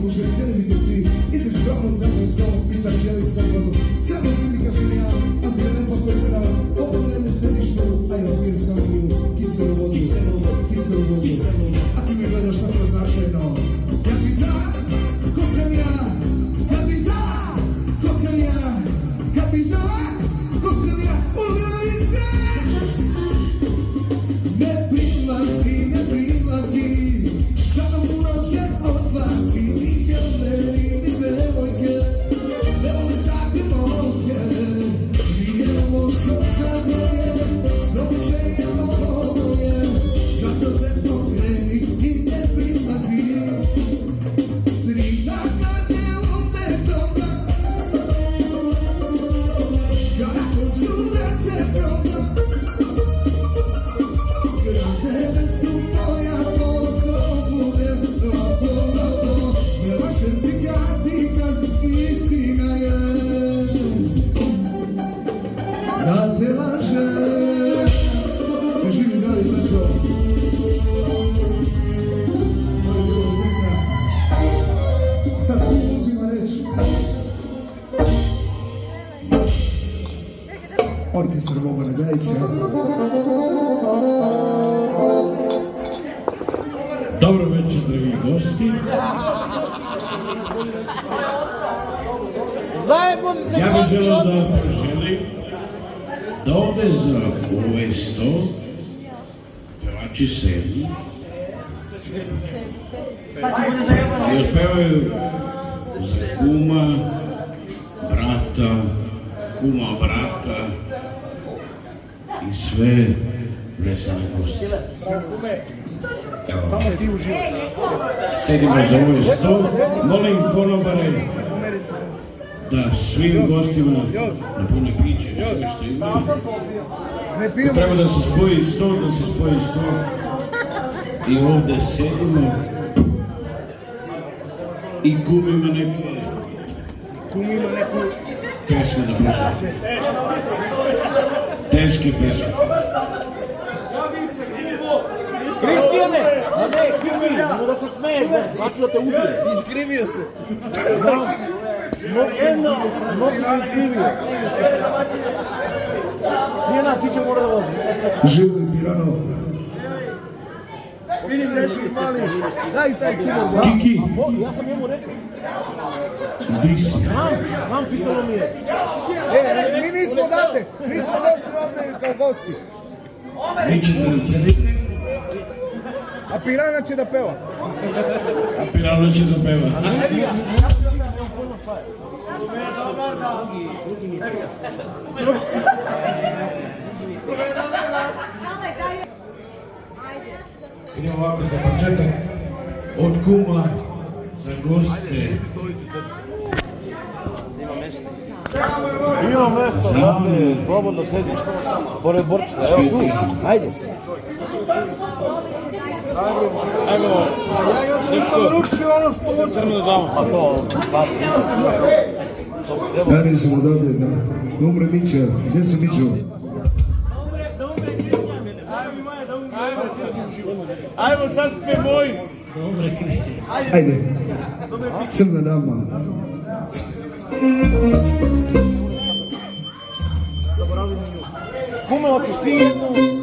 može, gdje ne vidite svi, ideš pravno za moj zon, pitaš je li slobodu, samo si mi kažem ja, a ti je nebo koji sram, ovo mene sediš tu, a ja pijem samo nju, kiselu vodu, a ti mi gledaš šta to značajno. Kad bi znao ko sam ja, kad bi znao ko sam ja, kad bi znao ko sam ja, u glavice. Ne prilazi, samo noće odlazi, ni kelneri, ni devojke, ne vole takve momke. Nije ovo što za dvoje, sloviše je moje, zato se pokreni i ne prilazi. Tri dana te umetoma, kada hoću da se probam. Gradeve su moja poslobude, ne lažem si kad istina je, da te lažem. Sve živi zdravi, braćo. Moje bilo srca. Sad uzima reč. Orkestar Bobana Gajića. Dobro večer, dragi gosti. Ja bih želeo da poželim da ovde za ovaj sto pevači sednu i otpevaju za kuma, brata, kuma, brata i sve vesele gosti. Evo, sedimo za ovaj sto, molim konobare da svim gostima napune piće, sve što imaju. Ko treba da se spoji sto, da se spoji sto. I ovde sedimo i kumima neku pesmu da pušamo. Teške pesme. Kristijane! A ne, Kimi, nemoj da se smeješ, znači da te ubije. Iskrivio se. Znam. Mnogi me iskrivio. Tijena, ti će mora da vozi. Živim Tirano. Vidim neki mali. Daj taj Timor. Kiki. Ja sam njemu rekao. Disi. Znam, pisalo mi je. Mi nismo odavde, mi smo došli ovdje kao gosti. Vi ćete da sedite, A Pirana će da peva. a Pirano će da peva. Idemo ovako za početak. Od kuma za goste. Ima mjesto, ovdje, slobodno sediš. Pored borčeta, evo tu. Ajde. Ajmo. Ja sam rušio ono što hoćemo da damo. A to, sad, Ja nisam odavde, da umre Mića. Gdje su Mićo? Ajmo sad ste moji. Ajde. Crna dama. Kume, hoćeš ti jednu?